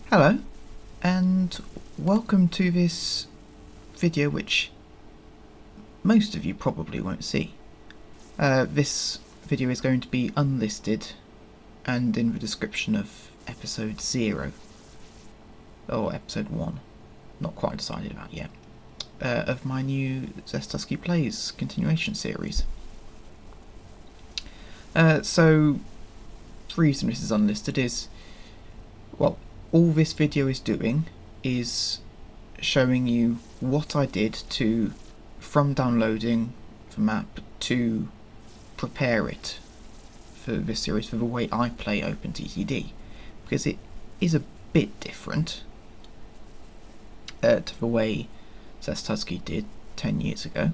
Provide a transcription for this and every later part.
Hello, and welcome to this video which most of you probably won't see. This video is going to be unlisted and in the description of episode 0, or episode 1, not quite decided about yet, of my new Zest Husky Plays continuation series. So, the reason this is unlisted is, well, all this video is doing is showing you what I did from downloading the map to prepare it for this series, for the way I play OpenTTD, because it is a bit different to the way Zest Husky did 10 years ago.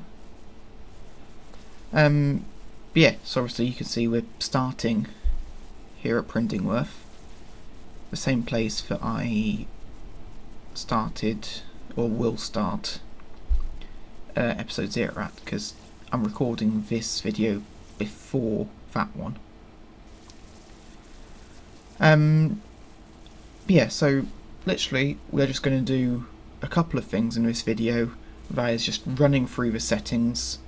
Yeah, so obviously you can see we're starting here at Printingworth, the same place that I started, or will start, episode 0 at, because I'm recording this video before that one. Yeah, so literally we're just going to do a couple of things in this video. That is just running through the settings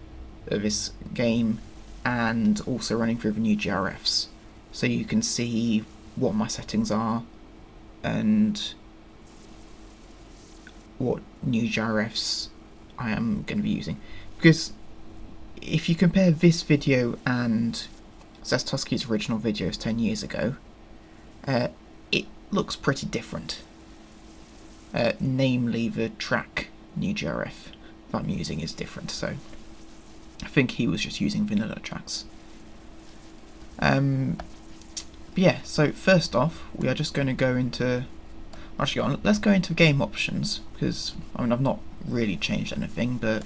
of this game and also running through the NewGRFs, so you can see what my settings are and what NewGRFs I am going to be using. Because if you compare this video and Zest Husky's original videos 10 years ago, it looks pretty different. Namely, the track NewGRF that I'm using is different, so I think he was just using vanilla tracks. Yeah, so first off, we are just going to go into... Actually, let's go into game options, because, I mean, I've not really changed anything, but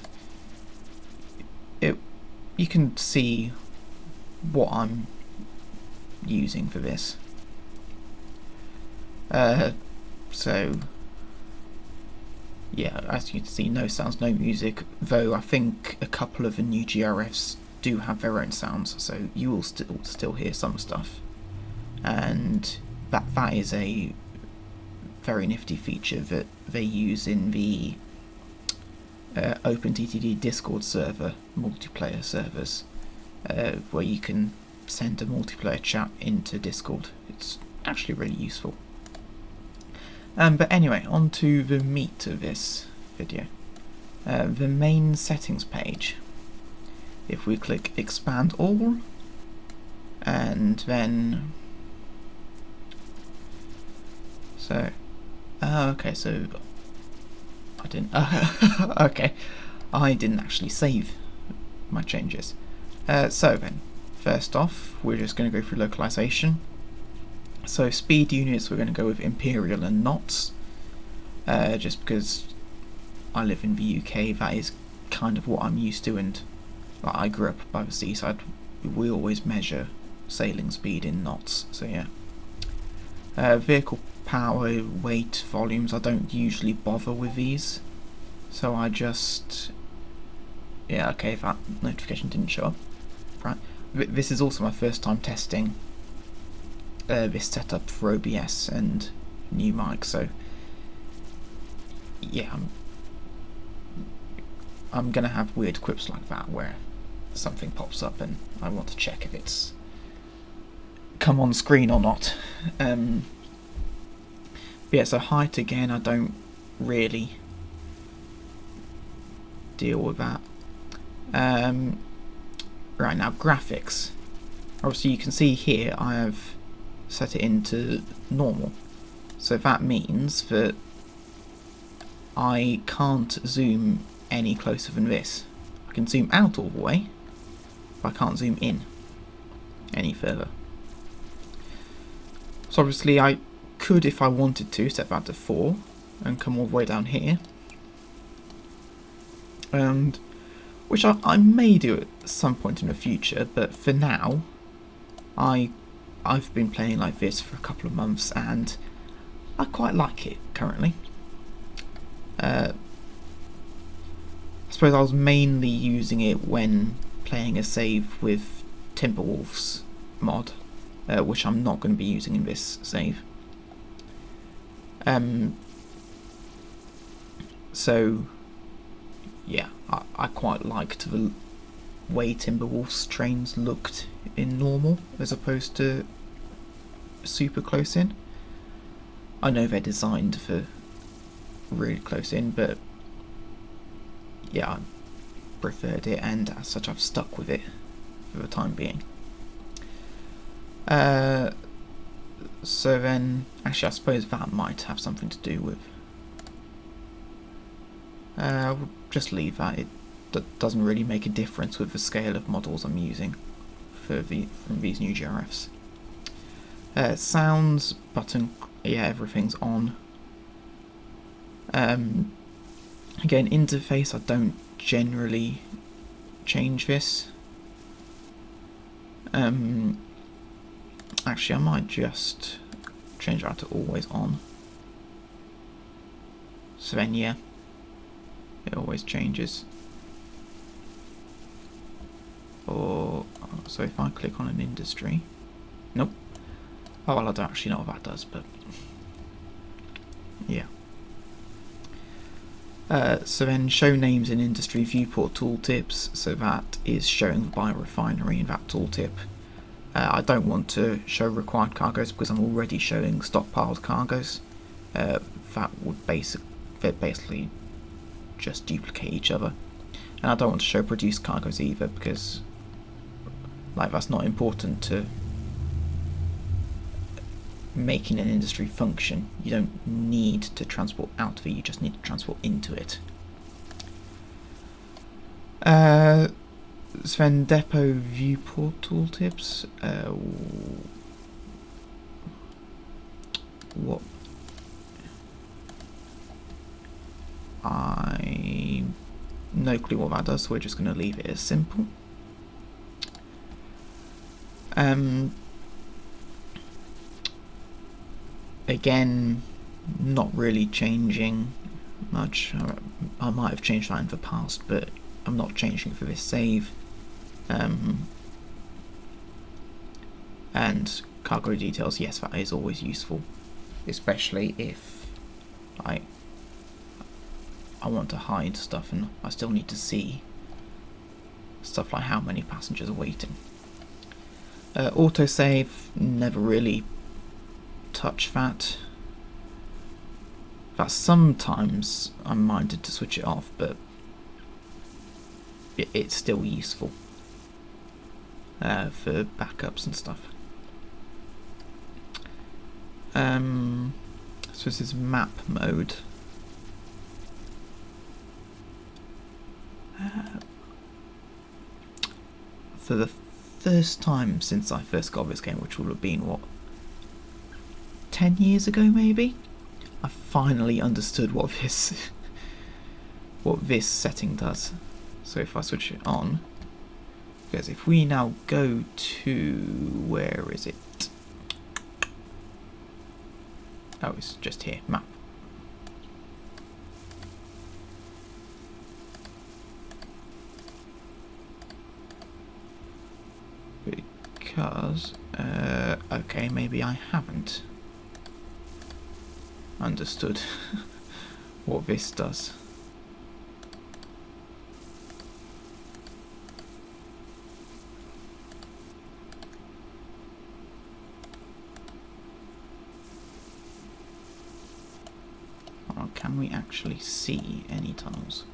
you can see what I'm using for this. So, yeah, as you can see, no sounds, no music, though I think a couple of the NewGRFs do have their own sounds, so you will still hear some stuff. And that is a very nifty feature that they use in the OpenTTD Discord server, multiplayer servers, where you can send a multiplayer chat into Discord. It's actually really useful. But anyway, on to the meat of this video. The main settings page. If we click expand all, and then okay, so I didn't. Okay, I didn't actually save my changes. So then, first off, we're just going to go through localization. So speed units, we're going to go with imperial and knots, just because I live in the UK. That is kind of what I'm used to, and like, I grew up by the seaside. We always measure sailing speed in knots. So yeah. Vehicle power, weight, volumes, I don't usually bother with these, so I just... yeah, okay, that notification didn't show up. Right, this is also my first time testing this setup for OBS and new mic, so yeah, I'm gonna have weird quips like that where something pops up and I want to check if it's come on screen or not. But yeah, so height again, I don't really deal with that. Right, now graphics. Obviously you can see here I have set it into normal. So that means that I can't zoom any closer than this. I can zoom out all the way, but I can't zoom in any further. So obviously I could, if I wanted to, set that to 4 and come all the way down here, and which I may do at some point in the future, but for now I've been playing like this for a couple of months and I quite like it currently. I suppose I was mainly using it when playing a save with Timberwolf's mod, which I'm not going to be using in this save. So yeah, I quite liked the way Timberwolf's trains looked in normal as opposed to super close in. I know they're designed for really close in, but yeah, I preferred it, and as such I've stuck with it for the time being. So then, actually I suppose that might have something to do with... we'll just leave that. It doesn't really make a difference with the scale of models I'm using from these NewGRFs. Sounds button, yeah, everything's on. Again, interface, I don't generally change this. Actually, I might just change that to always on. So then, yeah, it always changes. Or, so if I click on an industry, nope. Oh, well, I don't actually know what that does, but yeah. So then show names in industry viewport tooltips, so that is showing the biorefinery in that tooltip. I don't want to show required cargoes because I'm already showing stockpiled cargoes. That would basically just duplicate each other. And I don't want to show produced cargoes either because that's not important to making an industry function. You don't need to transport out of it, you just need to transport into it. So then depot viewport tooltips. What I no clue what that does, so we're just going to leave it as simple. Again, not really changing much. I might have changed that in the past, but I'm not changing for this save. And cargo details, yes, that is always useful, especially if I want to hide stuff and I still need to see stuff like how many passengers are waiting. Autosave, never really touch that. That sometimes I'm minded to switch it off, but it's still useful for backups and stuff. So this is map mode. For the first time since I first got this game, which will have been, what, 10 years ago maybe, I finally understood what this setting does. So if I switch it on, because if we now go to, where is it? Oh, it's just here, map. Because, okay, maybe I haven't understood what this does. Or can we actually see any tunnels?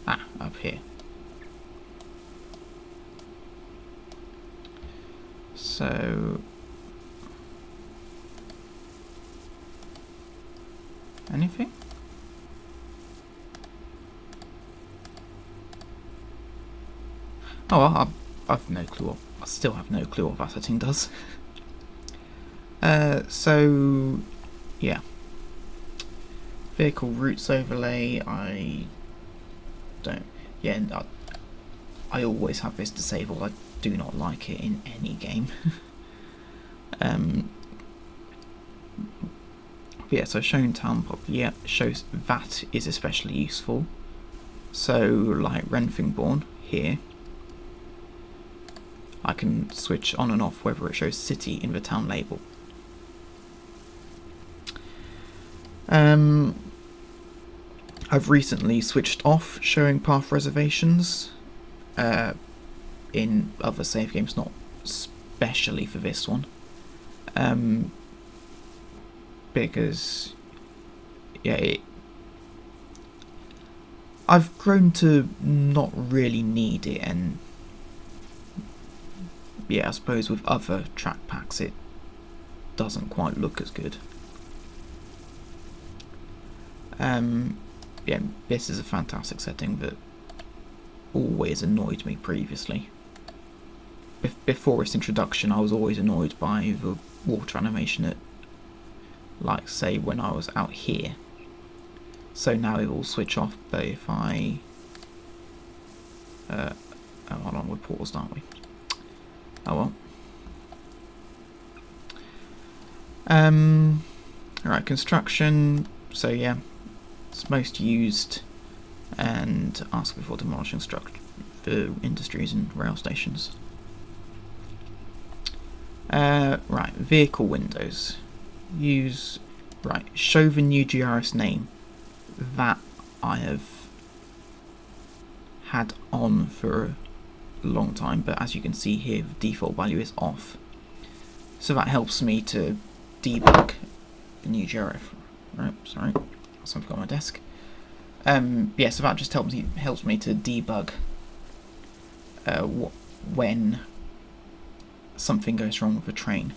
Ah, up here. So, anything? Oh, well, I've no clue. I still have no clue what that setting does. So, yeah. Vehicle routes overlay, I don't. Yeah, I always have this disabled. I do not like it in any game. Yeah, so shown town pop, yeah, shows that is especially useful. So, like Renfingbourne here, I can switch on and off whether it shows city in the town label. I've recently switched off showing path reservations in other save games, not especially for this one, because yeah, I've grown to not really need it, and yeah, I suppose with other track packs it doesn't quite look as good. Yeah, this is a fantastic setting that always annoyed me previously. Before its introduction, I was always annoyed by the water animation at, like, say, when I was out here. So now it will switch off, but if I... oh, hold on, we're paused, aren't we? Oh well. Alright, construction, so yeah, it's most used, and ask before demolishing structure for industries and rail stations. Right, vehicle windows. Show the NewGRFs name. That I have had on for a long time, but as you can see here, the default value is off. So that helps me to debug the NewGRF. Right, sorry, something on my desk. Yeah, so that just helps me to debug when something goes wrong with a train.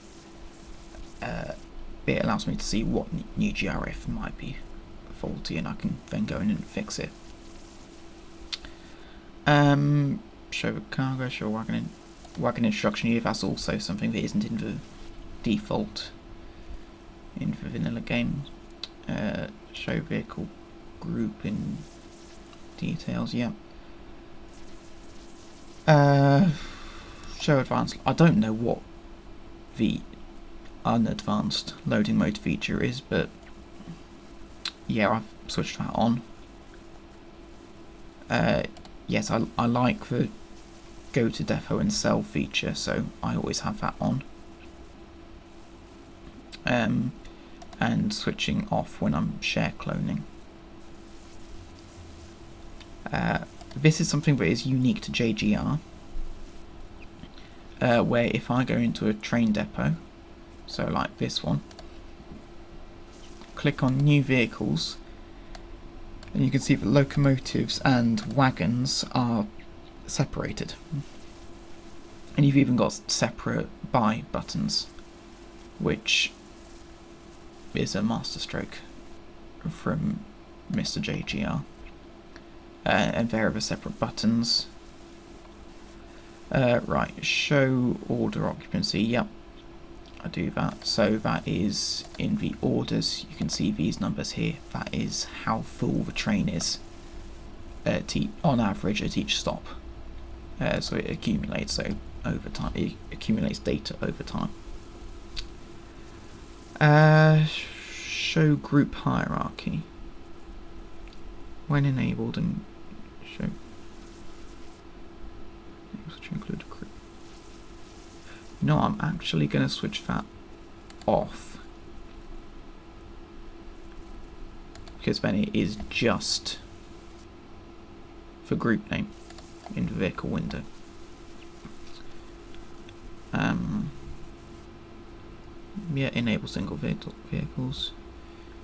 It allows me to see what NewGRF might be faulty, and I can then go in and fix it. Show the cargo, show wagon instruction here. That's also something that isn't in the default in the vanilla game. Show vehicle group in details. Yeah. Show advanced. I don't know what the unadvanced loading mode feature is, but yeah, I've switched that on. Yes, I like the go to depot and sell feature, so I always have that on. And switching off when I'm share cloning. This is something that is unique to JGR, where if I go into a train depot, so like this one, click on new vehicles, and you can see that locomotives and wagons are separated, and you've even got separate buy buttons, which is a masterstroke from Mr. JGR. And there are the separate buttons. Right, show order occupancy. Yep, I do that. So that is in the orders. You can see these numbers here. That is how full the train is on average at each stop. So it accumulates over time. It accumulates data over time. Show group hierarchy. When enabled, and show to include a group. No, I'm actually going to switch that off, because then it is just for group name in the vehicle window. Yeah, enable single vehicles.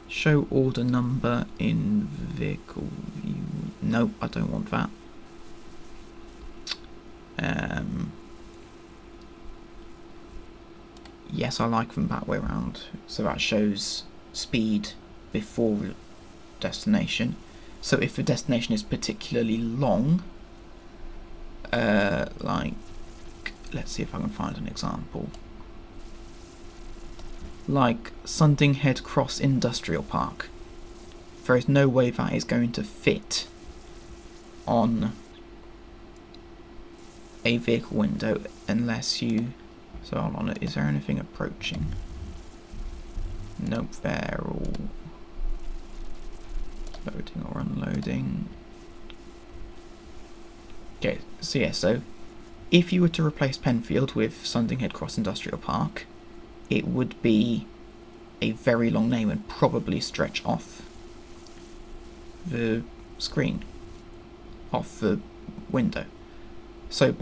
Show order number in vehicle view. Nope, I don't want that. Yes, I like them that way around. So that shows speed before destination. So if the destination is particularly long, like, let's see if I can find an example. Like Sundinghead Cross Industrial Park. There is no way that is going to fit on a vehicle window unless you... So hold on, is there anything approaching? Nope, they're all loading or unloading. Okay, so yeah, so if you were to replace Penfield with Sundinghead Cross Industrial Park, it would be a very long name and probably stretch off the screen, off the window. So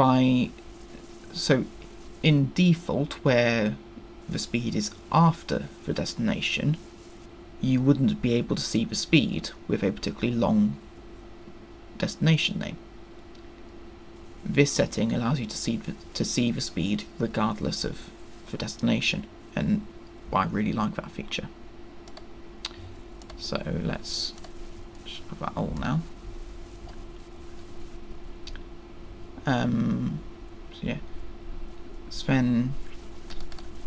in default, where the speed is after the destination, you wouldn't be able to see the speed with a particularly long destination name. This setting allows you to see the speed regardless of the destination, and I really like that feature. So let's just have that all now. So yeah, Sven,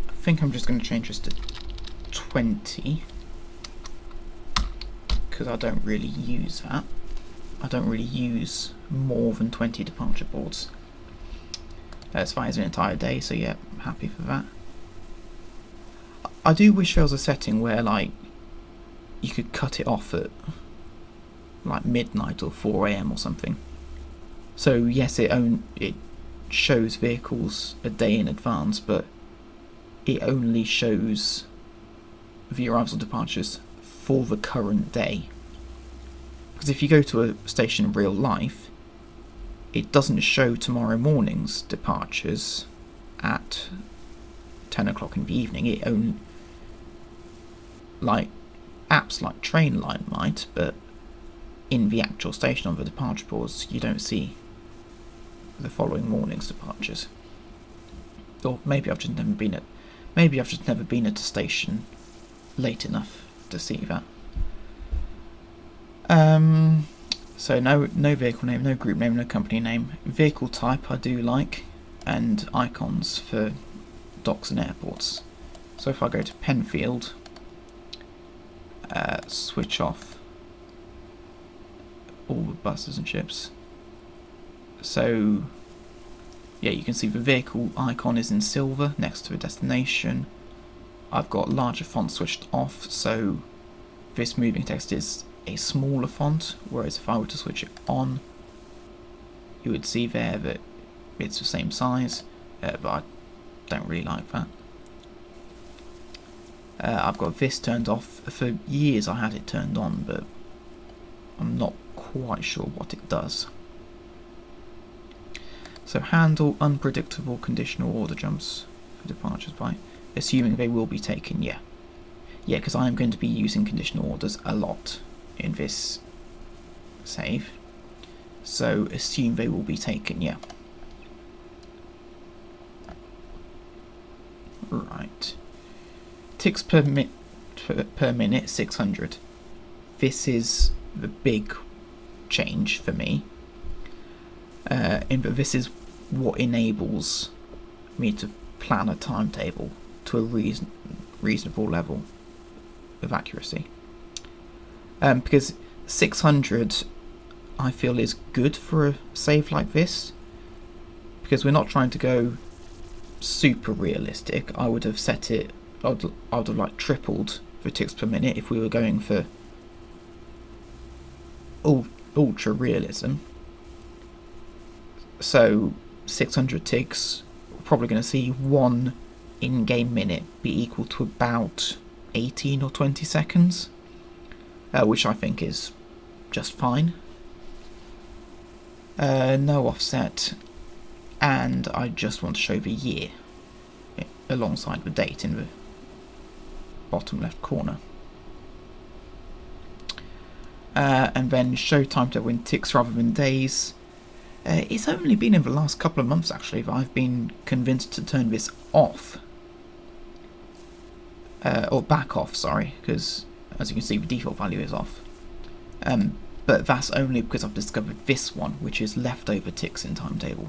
I think I'm just going to change this to 20 because I don't really use that. I don't really use more than 20 departure boards. That's fine as an entire day, so yeah, I'm happy for that. I do wish there was a setting where like you could cut it off at like midnight or 4 AM or something. So yes, it shows vehicles a day in advance, but it only shows the arrivals and departures for the current day. Because if you go to a station in real life, it doesn't show tomorrow morning's departures at 10 o'clock in the evening. It only, like apps like Trainline might, but in the actual station on the departure boards, you don't see the following morning's departures. Or maybe I've just never been at a station late enough to see that. So no vehicle name, no group name, no company name. Vehicle type I do like, and icons for docks and airports. So if I go to Penfield, switch off all the buses and ships. So yeah, you can see the vehicle icon is in silver next to the destination. I've got larger font switched off, so this moving text is a smaller font, whereas if I were to switch it on, you would see there that it's the same size, but I don't really like that. I've got this turned off. For years I had it turned on, but I'm not quite sure what it does. So handle unpredictable conditional order jumps for departures by assuming they will be taken. Yeah, because I am going to be using conditional orders a lot in this save, so assume they will be taken. Yeah. Right. Ticks per minute 600. This is the big change for me, but this is what enables me to plan a timetable to a reasonable level of accuracy. Because 600 I feel is good for a save like this, because we're not trying to go super realistic. I would have set it, I would have like tripled the ticks per minute if we were going for ultra realism. So 600 ticks, we're probably going to see one in-game minute be equal to about 18 or 20 seconds, which I think is just fine. No offset, and I just want to show the year alongside the date in the bottom left corner. And then show timetable in ticks rather than days. It's only been in the last couple of months actually that I've been convinced to turn this off. Or back off, sorry, because as you can see the default value is off. But that's only because I've discovered this one, which is leftover ticks in timetable.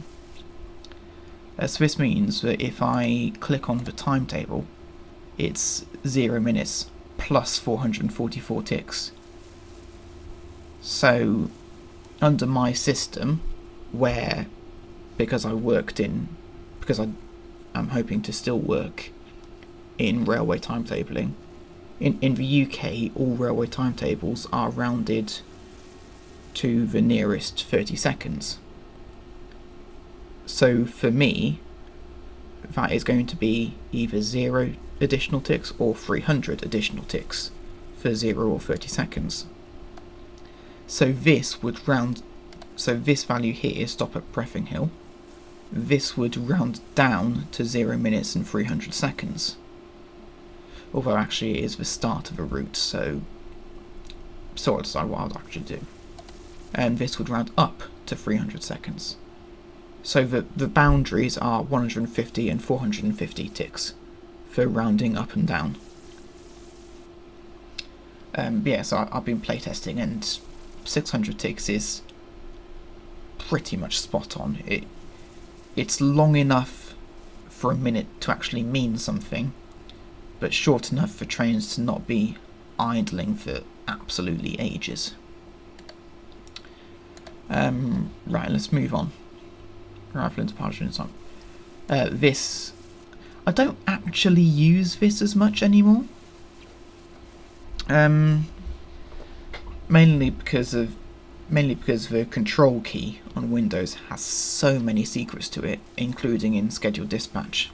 So this means that if I click on the timetable, it's 0 minutes plus 444 ticks. So under my system, where because I'm hoping to still work in railway timetabling, in the UK all railway timetables are rounded to the nearest 30 seconds. So for me, that is going to be either 0 additional ticks or 300 additional ticks for 0 or 30 seconds. So this would round, so this value here, stop at Breffing Hill, this would round down to 0 minutes and 300 seconds. Although actually it is the start of a route, so I'll decide what I'll actually do. And this would round up to 300 seconds. So the boundaries are 150 and 450 ticks for rounding up and down. Yeah, so I've been playtesting, and 600 ticks is pretty much spot on. It's long enough for a minute to actually mean something, but short enough for trains to not be idling for absolutely ages. Right, let's move on. Arrival and departure in time. This, I don't actually use this as much anymore. Mainly because the control key on Windows has so many secrets to it, including in scheduled dispatch.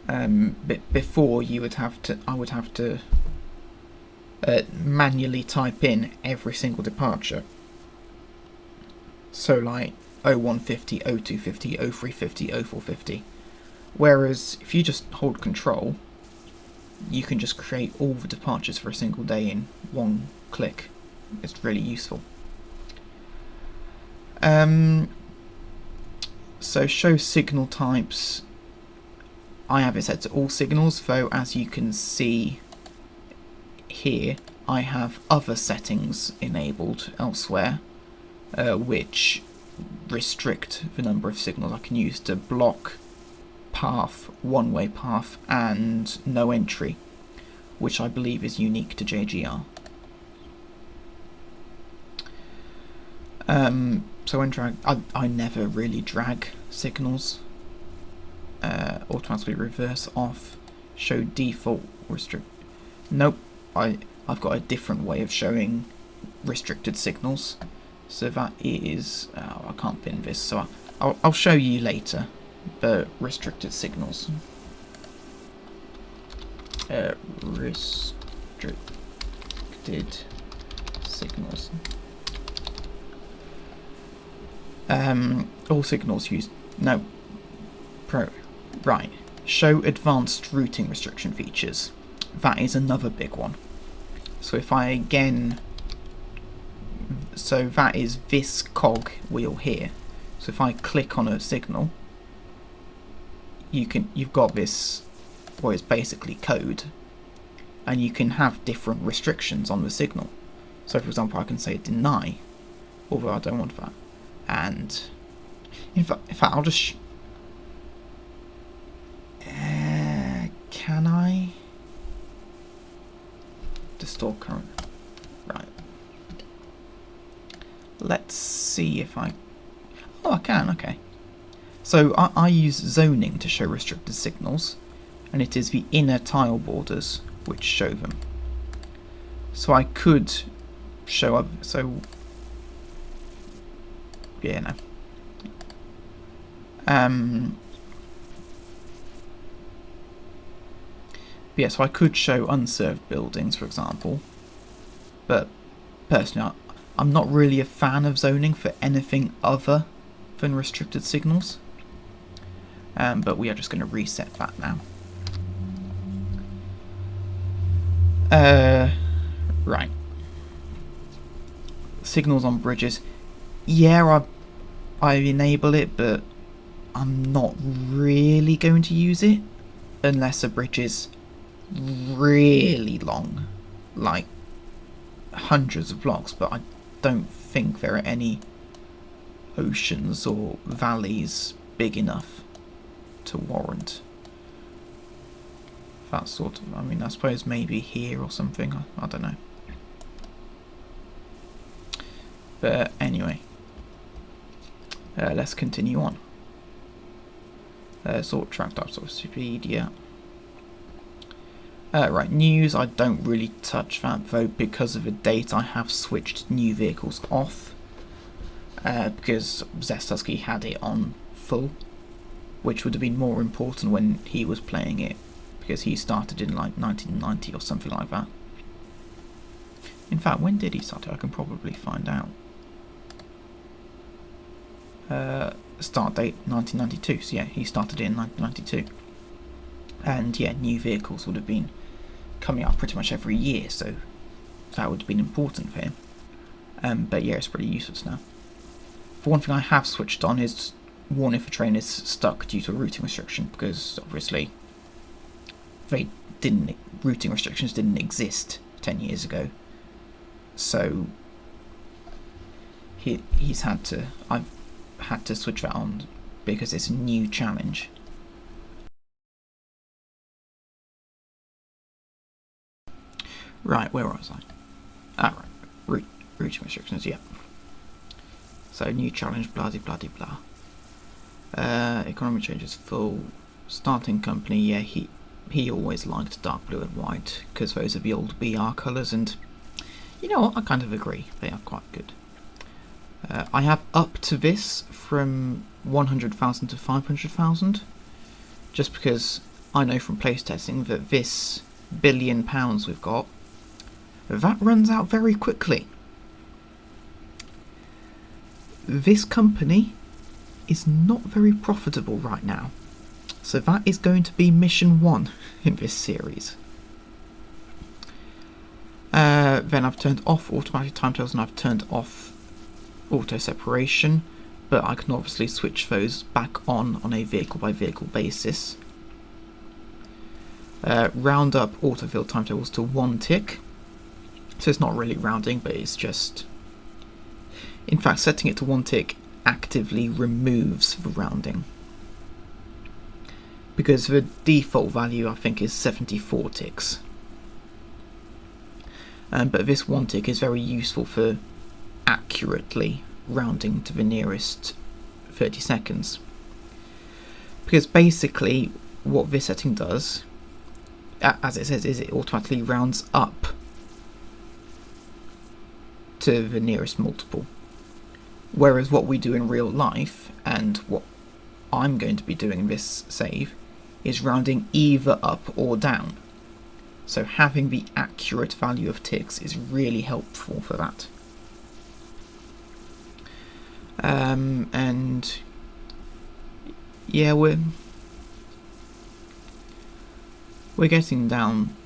But before I would have to manually type in every single departure. So like 0150, 0250, 0350, 0450. Whereas if you just hold control, you can just create all the departures for a single day in one click. It's really useful. So show signal types. I have it set to all signals, though as you can see here, I have other settings enabled elsewhere, which restrict the number of signals I can use to block, path, one-way path, and no entry, which I believe is unique to JGR. So when drag, I never really drag signals. Automatically reverse off, show default restrict. Nope, I've got a different way of showing restricted signals. So that is, I can't pin this, so I'll show you later the restricted signals. Restricted signals. All signals used. No. Right. Show advanced routing restriction features. That is another big one. So if I again. So that is this cog wheel here. So if I click on a signal, you've got this, well, it's basically code, and you can have different restrictions on the signal. So for example, I can say deny, although I don't want that. And in fact I'll just can I distort current? Right. Let's see if I can, okay. So I use zoning to show restricted signals, and it is the inner tile borders which show them. So I could show up, so yeah, no. Yeah, so I could show unserved buildings, for example, but personally I'm not really a fan of zoning for anything other than restricted signals. But we are just going to reset that now. Right. Signals on bridges. Yeah, I enable it, but I'm not really going to use it unless a bridge is really long, like hundreds of blocks, but I don't think there are any oceans or valleys big enough to warrant that sort of, I mean, I suppose maybe here or something, I don't know. But anyway, let's continue on. Sort track type, sort of speed, yeah. Right, news, I don't really touch that though, because of the date I have switched new vehicles off. because Zest Husky had it on full, which would have been more important when he was playing it, because he started in like 1990 or something like that. In fact, when did he start it? I can probably find out. Start date 1992, so yeah, he started it in 1992. And yeah, new vehicles would have been coming out pretty much every year, so that would have been important for him. But yeah, it's pretty useless now. For one thing I have switched on is warn if a train is stuck due to a routing restriction, because obviously routing restrictions didn't exist 10 years ago. So I've had to switch that on because it's a new challenge. Right, where was I? Ah, right, routing restrictions, yeah. So new challenge, blah blah blah blah. Economy changes full. Starting company, yeah, he always liked dark blue and white because those are the old BR colours, and you know what, I kind of agree, they are quite good. I have up to this from 100,000 to 500,000, just because I know from playtesting that this £1 billion we've got, that runs out very quickly. This company is not very profitable right now, so that is going to be mission 1 in this series. Then I've turned off automatic timetables and I've turned off auto separation, but I can obviously switch those back on a vehicle by vehicle basis. Round up autofill timetables to 1 tick, so it's not really rounding, but it's just, in fact, setting it to 1 tick actively removes the rounding, because the default value I think is 74 ticks. But this 1 tick is very useful for accurately rounding to the nearest 30 seconds. Because basically what this setting does, as it says, is it automatically rounds up to the nearest multiple. Whereas what we do in real life, and what I'm going to be doing in this save, is rounding either up or down. So having the accurate value of ticks is really helpful for that. And yeah, we're getting down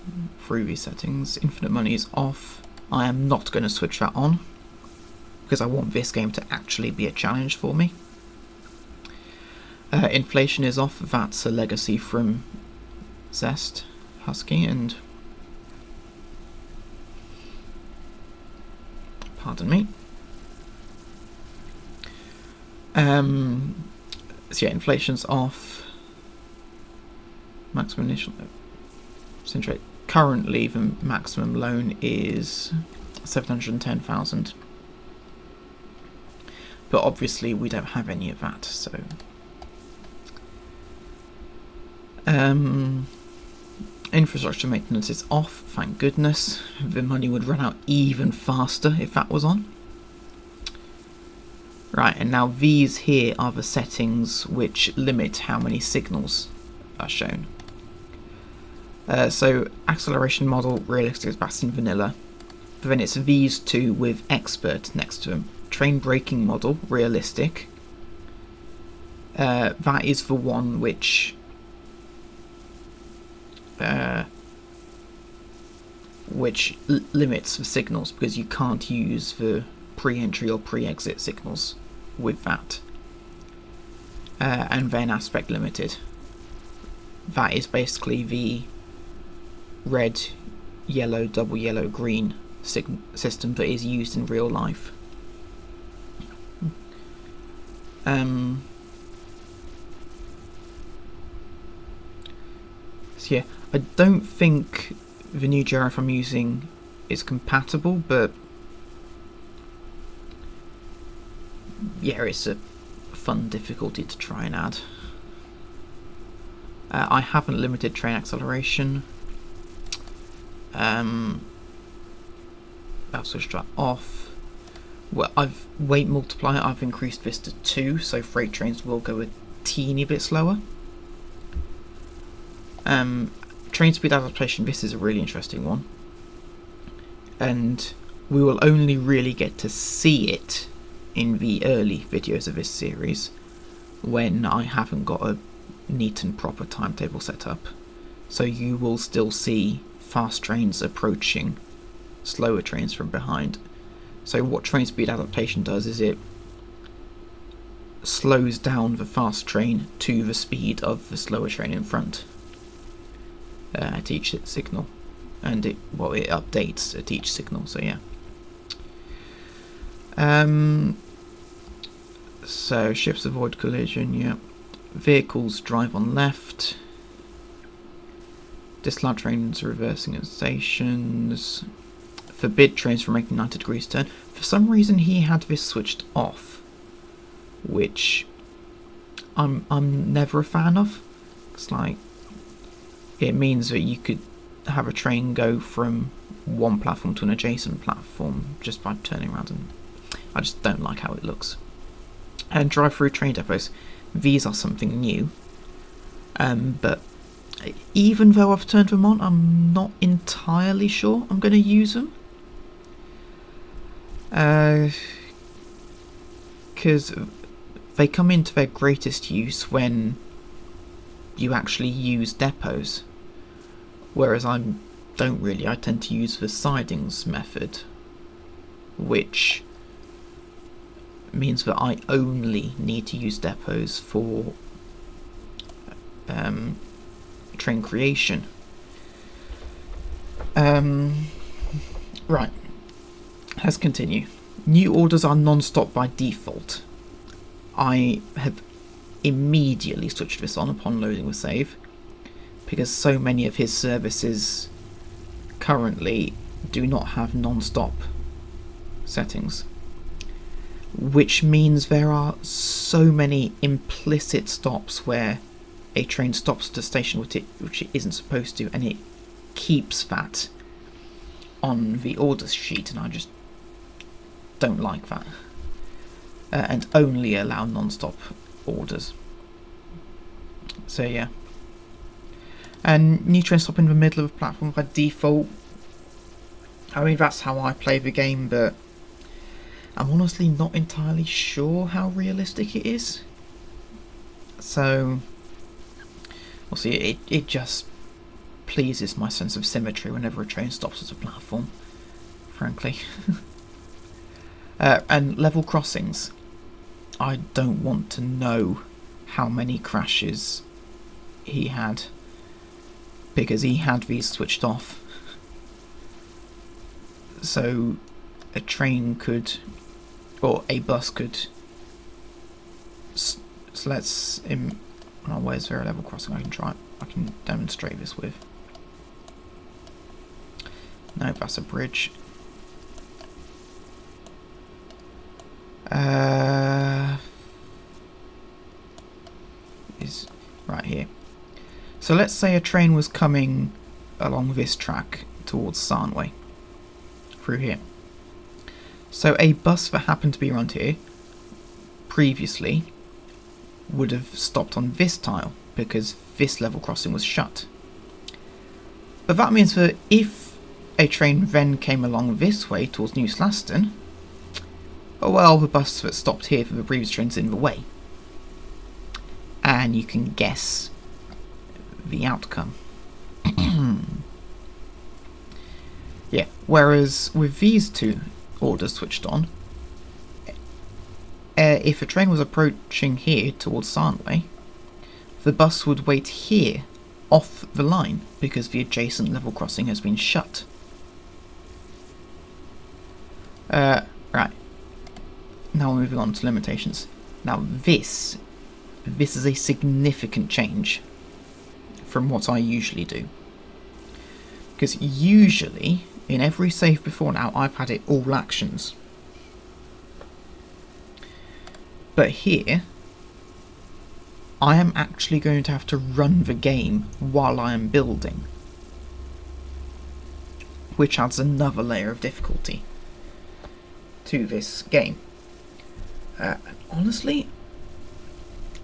through these settings. Infinite money is off. I am not going to switch that on, because I want this game to actually be a challenge for me. Inflation is off. That's a legacy from Zest Husky, and pardon me. So yeah, inflation's off. Maximum initial interest rate. Currently, the maximum loan is 710,000, but obviously we don't have any of that. So, infrastructure maintenance is off. Thank goodness. The money would run out even faster if that was on. Right, and now these here are the settings which limit how many signals are shown. So acceleration model, realistic is fast in vanilla. But then it's these two with expert next to them. Train braking model, realistic. That is the one which limits the signals, because you can't use the pre-entry or pre-exit signals with that. And then aspect limited. That is basically the red, yellow, double yellow, green system that is used in real life. So yeah, I don't think the NewGRF I'm using is compatible, but yeah, it's a fun difficulty to try and add. I haven't limited train acceleration. I'll switch that off. well, weight multiplier, I've increased this to 2, so freight trains will go a teeny bit slower. Train speed adaptation, this is a really interesting one, and we will only really get to see it in the early videos of this series when I haven't got a neat and proper timetable set up. So you will still see fast trains approaching slower trains from behind. So what train speed adaptation does is it slows down the fast train to the speed of the slower train in front at each signal, and it updates at each signal. So yeah. So ships avoid collision. Yeah. Vehicles drive on left. Disallow trains reversing at stations. Forbid trains from making 90 degrees turn. For some reason he had this switched off, which I'm never a fan of. It's like, it means that you could have a train go from one platform to an adjacent platform just by turning around, and I just don't like how it looks. And drive-through train depots, these are something new, but even though I've turned them on, I'm not entirely sure I'm going to use them. Because they come into their greatest use when you actually use depots, whereas I don't really. I tend to use the sidings method, which means that I only need to use depots for train creation. Right, let's continue. New orders are non-stop by default. I have immediately switched this on upon loading the save, because so many of his services currently do not have non-stop settings, which means there are so many implicit stops where a train stops at a station which it isn't supposed to, and it keeps that on the orders sheet, and I just don't like that, and only allow non-stop orders. So yeah. And new trains stop in the middle of a platform by default. I mean, that's how I play the game, but I'm honestly not entirely sure how realistic it is. So we'll see. It just pleases my sense of symmetry whenever a train stops at a platform, frankly. And level crossings. I don't want to know how many crashes he had, because he had these switched off. So a train could, or a bus could, so let's, oh, where's there a level crossing I can demonstrate this with? No, that's a bridge. Is right here. So let's say a train was coming along this track towards Sarnway, through here. So a bus that happened to be around here previously would have stopped on this tile because this level crossing was shut. But that means that if a train then came along this way towards New Slaston, oh well, the bus that stopped here for the previous train's in the way. And you can guess the outcome. Yeah, whereas with these two orders switched on, if a train was approaching here towards Sarnway, the bus would wait here off the line because the adjacent level crossing has been shut. Right. Now we're moving on to limitations. Now this is a significant change from what I usually do. Because usually, in every save before now, I've had it all actions. But here, I am actually going to have to run the game while I am building, which adds another layer of difficulty. to this game. And honestly,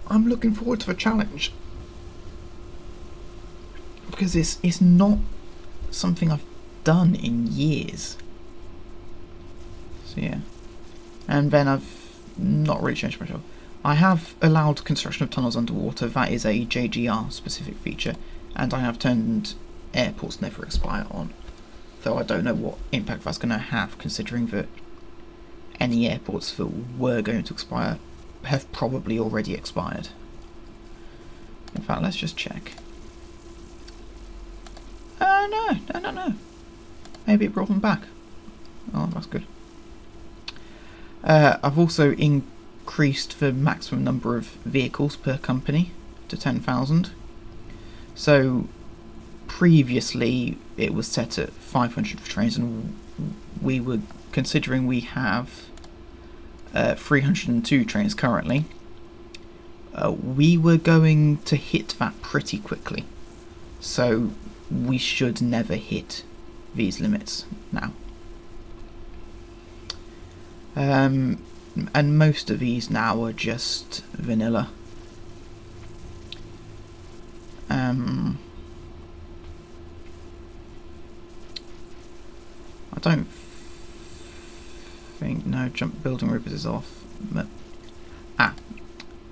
I'm looking forward to the challenge, because it's not something I've done in years. So yeah. And then I've not really changed myself. I have allowed construction of tunnels underwater. That is a JGR specific feature, and I have turned airports never expire on, though I don't know what impact that's going to have, considering that any airports that were going to expire have probably already expired. In fact, let's just check. No. Maybe it brought them back. Oh, that's good. I've also increased the maximum number of vehicles per company to 10,000. So previously it was set at 500 for trains, and we were considering we have 302 trains currently. We were going to hit that pretty quickly, so we should never hit these limits now. And most of these now are just vanilla. I don't think, no, jump building rippers is off. But,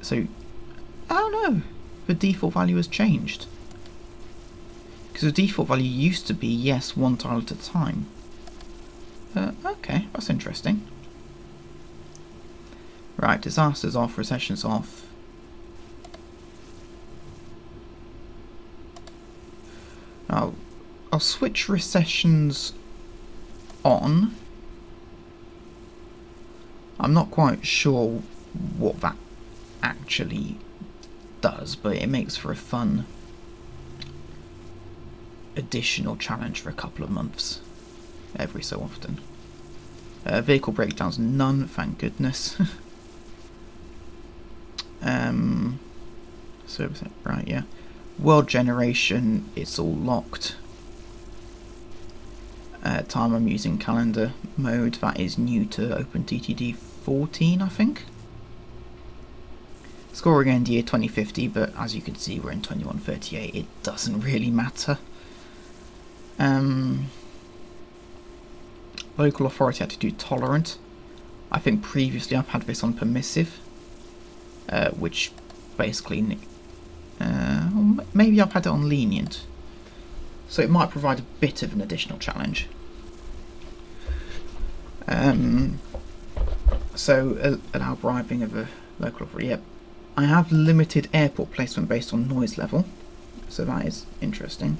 so, oh no, the default value has changed. Because the default value used to be, yes, one tile at a time. Okay, that's interesting. Right, disasters off, recessions off. I'll switch recessions on. I'm not quite sure what that actually does, but it makes for a fun additional challenge for a couple of months every so often. Vehicle breakdowns, none, thank goodness. Service, right, yeah. World generation, it's all locked. Time I'm using calendar mode, that is new to OpenTTD 14, I think. Scoring end year 2050, but as you can see we're in 2138, it doesn't really matter. Local authority attitude tolerant. I think previously I've had this on permissive, which basically, maybe I've had it on lenient, so it might provide a bit of an additional challenge. So allow bribing of a local authority. Yep. I have limited airport placement based on noise level, so that is interesting.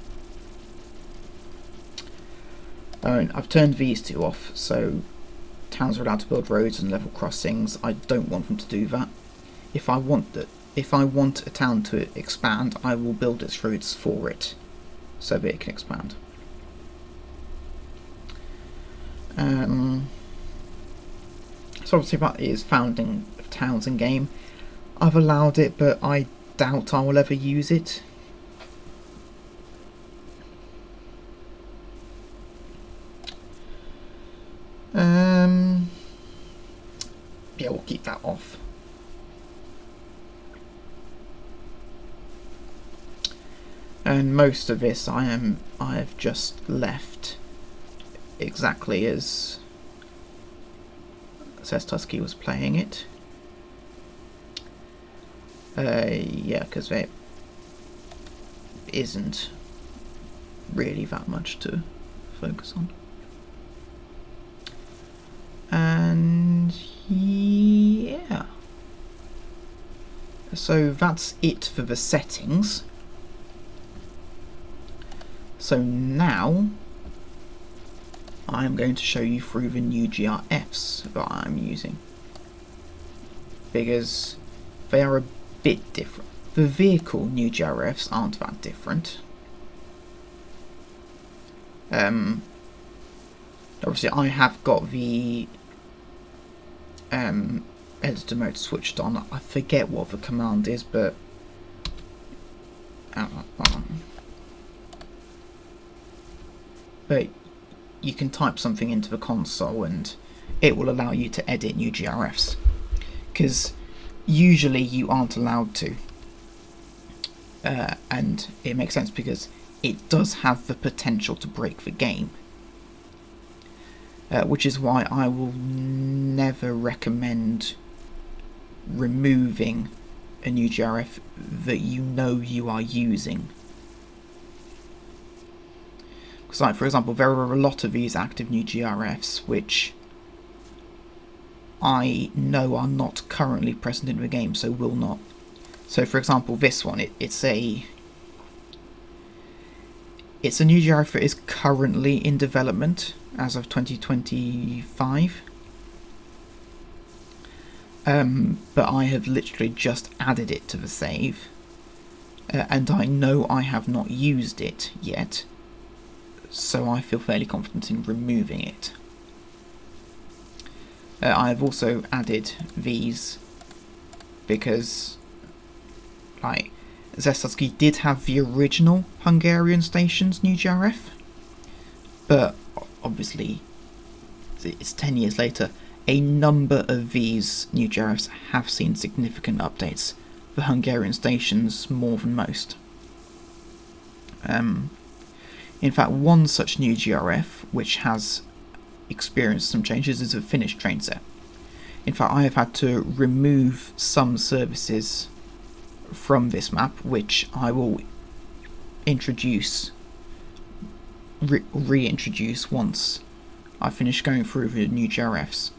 I've turned these two off, so towns are allowed to build roads and level crossings. I don't want them to do that. If I want a town to expand, I will build its roads for it, so that it can expand. So obviously that is founding of towns in game. I've allowed it, but I doubt I will ever use it. Yeah, we'll keep that off. And most of this I have just left exactly as Zest Husky was playing it. Yeah, because there isn't really that much to focus on. And yeah, so that's it for the settings. So now I'm going to show you through the NewGRFs that I'm using, because they are a bit different. The vehicle NewGRFs aren't that different. Obviously I have got the editor mode switched on. I forget what the command is, but you can type something into the console and it will allow you to edit NewGRFs, because usually you aren't allowed to, and it makes sense because it does have the potential to break the game, which is why I will never recommend removing a NewGRF that you know you are using. Because, like, for example, there are a lot of these active NewGRFs which I know are not currently present in the game, so will not. So, for example, this one, it's a NewGRF that is currently in development as of 2025. But I have literally just added it to the save, and I know I have not used it yet, so I feel fairly confident in removing it. I have also added these because, like, Zest Husky did have the original Hungarian Stations NewGRF, but obviously it's 10 years later. A number of these NewGRFs have seen significant updates. The Hungarian Stations more than most. In fact, one such NewGRF which has experienced some changes is a Finnish train set. In fact, I have had to remove some services from this map, which I will introduce, reintroduce once I finish going through the NewGRFs,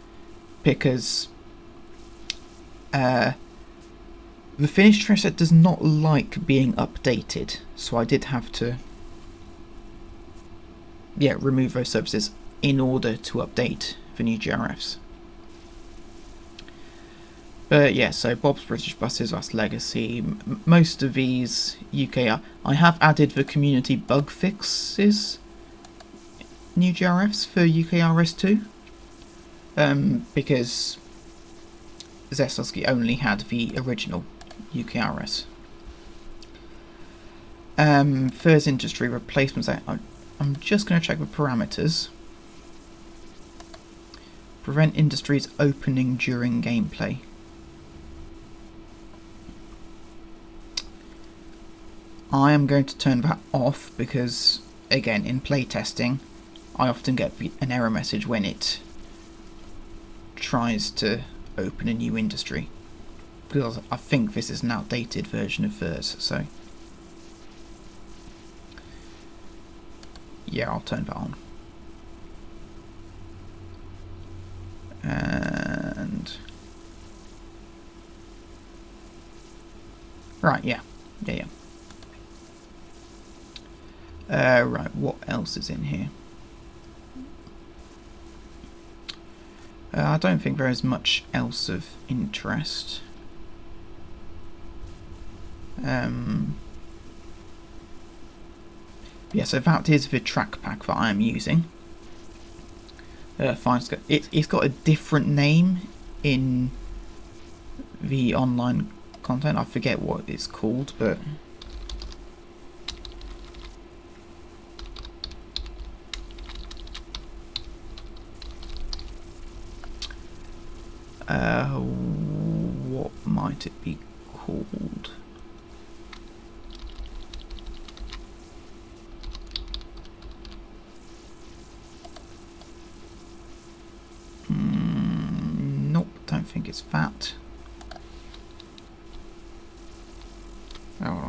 because the Finnish train set does not like being updated, so I did have to remove those services in order to update the NewGRFs. But yeah, so Bob's British Buses, that's Legacy. Most of these UK I have added the community bug fixes NewGRFs for UKRS2, because Zest Husky only had the original UKRS. First industry replacements. I'm just going to check the parameters. Prevent industries opening during gameplay. I am going to turn that off because, again, in playtesting, I often get an error message when it tries to open a new industry, because I think this is an outdated version of theirs, so yeah, I'll turn that on. And right, yeah. Right, what else is in here? I don't think there is much else of interest. Yeah, so that is the track pack that I am using. Fine, it's got a different name in the online content. I forget what it's called, but what might it be called? Nope, don't think it's that. Oh,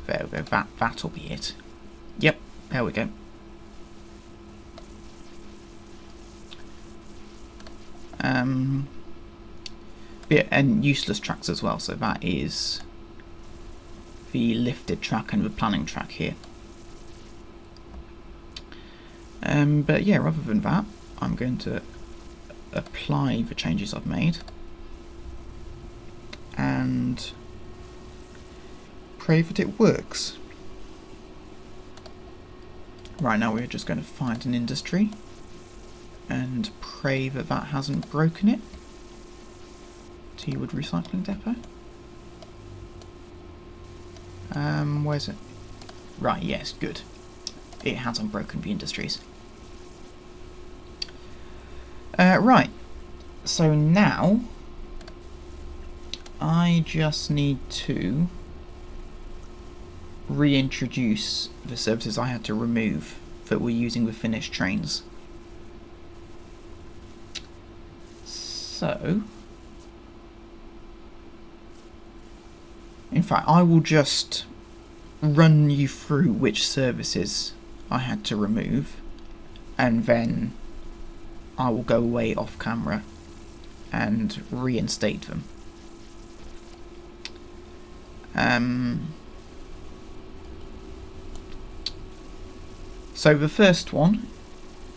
there we go. That'll be it. Yep, there we go. Yeah, and useless tracks as well, so that is the lifted track and the planning track here. But yeah, other than that, I'm going to apply the changes I've made and pray that it works. Right, now we're just going to find an industry and pray that that hasn't broken it. T-Wood Recycling Depot. Where's it? Right, yes, good. It hasn't broken the industries. Right, so now I just need to reintroduce the services I had to remove that we're using with finished trains. So, in fact, I will just run you through which services I had to remove, and then I will go away off camera and reinstate them. So the first one,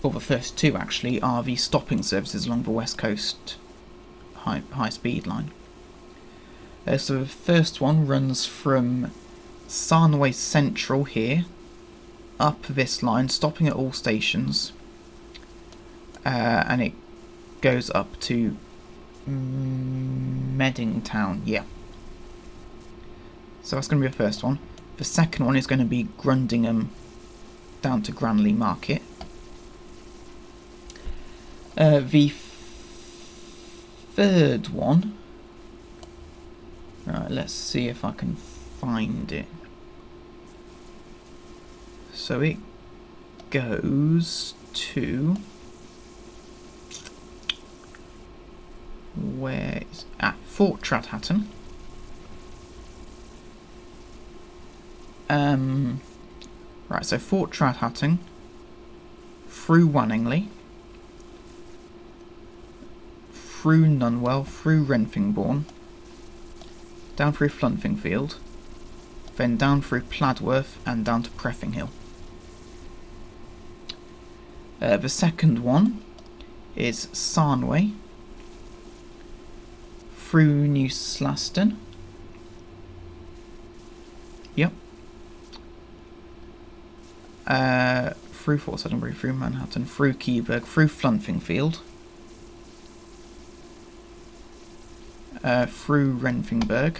or the first two actually, are the stopping services along the West Coast high speed line. So the first one runs from Sarnway Central here, up this line, stopping at all stations, and it goes up to Meddingtown, yeah. So that's going to be the first one. The second one is going to be Grundingham down to Granley Market. The third one, right, let's see if I can find it. So it goes to, where is Fort Tradhatton. Right, so Fort Tradhatton, through Wanningley, through Nunwell, through Renfingbourne, down through Flunfingfield, then down through Pladworth and down to Preffinghill. The second one is Sarnway, through New Slaston. Yep. Through Fort Suddenbury, through Manhattan, through Keyburg, through Flunfingfield, through Renfingburg,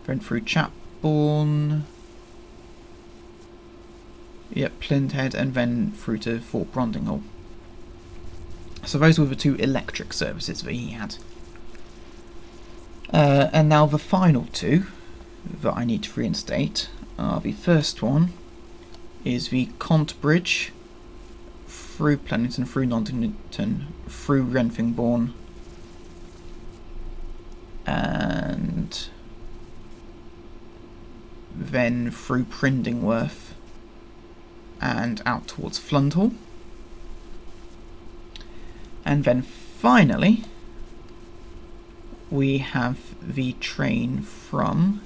then through Chapbourne, yep, Plinthead, and then through to Fort Brondinghall. So those were the two electric services that he had. And now the final two that I need to reinstate are, the first one is the Cont Bridge through Pennington, through Nottington, through Renfingbourne, and then through Prindingworth and out towards Flundhall. And then finally we have the train from,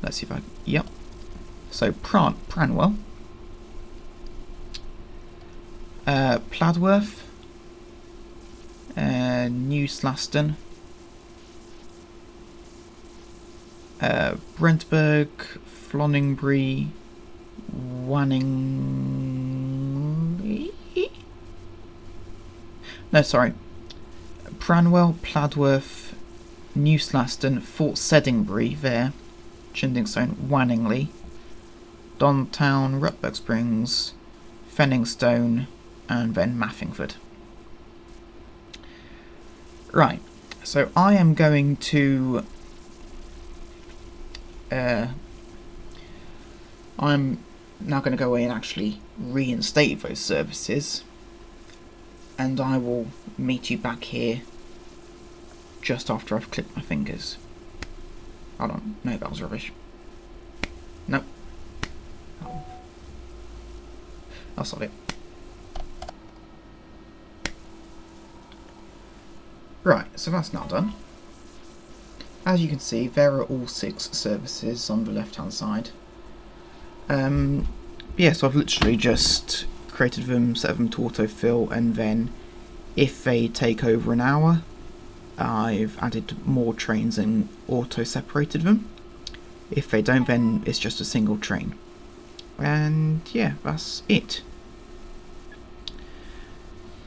let's see if I, yep, so Pranwell, Pladworth, New Slaston, Brentburg, Floningbury, Wanningley, no, sorry, Pranwell, Pladworth, New Slaston, Fort Sedingbury there, Chindingstone, Wanningley, Dontown, Rutberg Springs, Fenningstone, and then Maffingford. Right, so I am going to I'm now going to go away and actually reinstate those services, and I will meet you back here just after I've clipped my fingers. Hold on, no, that was rubbish. Nope. I'll solve it. Right, so that's now done. As you can see, there are all 6 services on the left hand side. Yeah, so I've literally just created them, set them to autofill, and then if they take over an hour, I've added more trains and auto-separated them. If they don't, then it's just a single train. And yeah, that's it.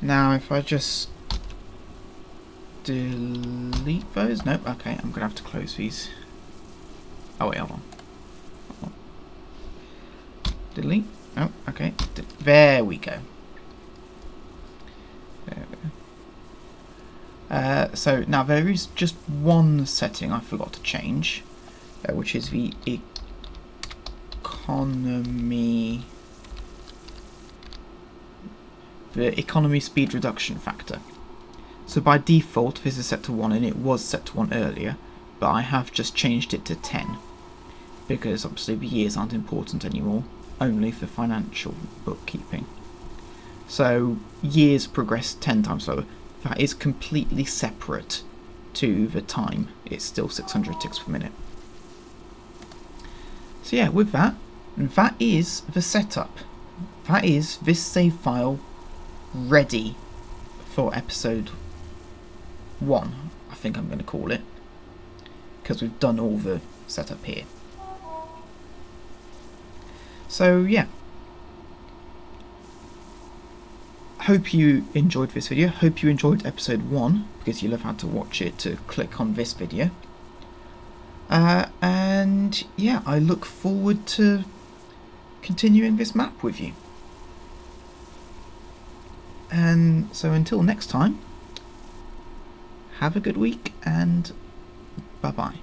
Now if I just delete those, nope, okay, I'm gonna have to close these. Oh wait, hold on. Delete, oh, okay, there we go. So now there is just one setting I forgot to change, which is the economy speed reduction factor. So by default this is set to 1, and it was set to 1 earlier, but I have just changed it to 10 because obviously the years aren't important anymore, only for financial bookkeeping. So years progress 10 times slower. That is completely separate to the time. It's still 600 ticks per minute. So yeah, with that, that is the setup. That is this save file ready for episode 1, I think I'm going to call it, because we've done all the setup here. So yeah, hope you enjoyed this video. Hope you enjoyed episode 1, because you'll have had to watch it to click on this video. And yeah, I look forward to continuing this map with you. And so until next time, have a good week and bye bye.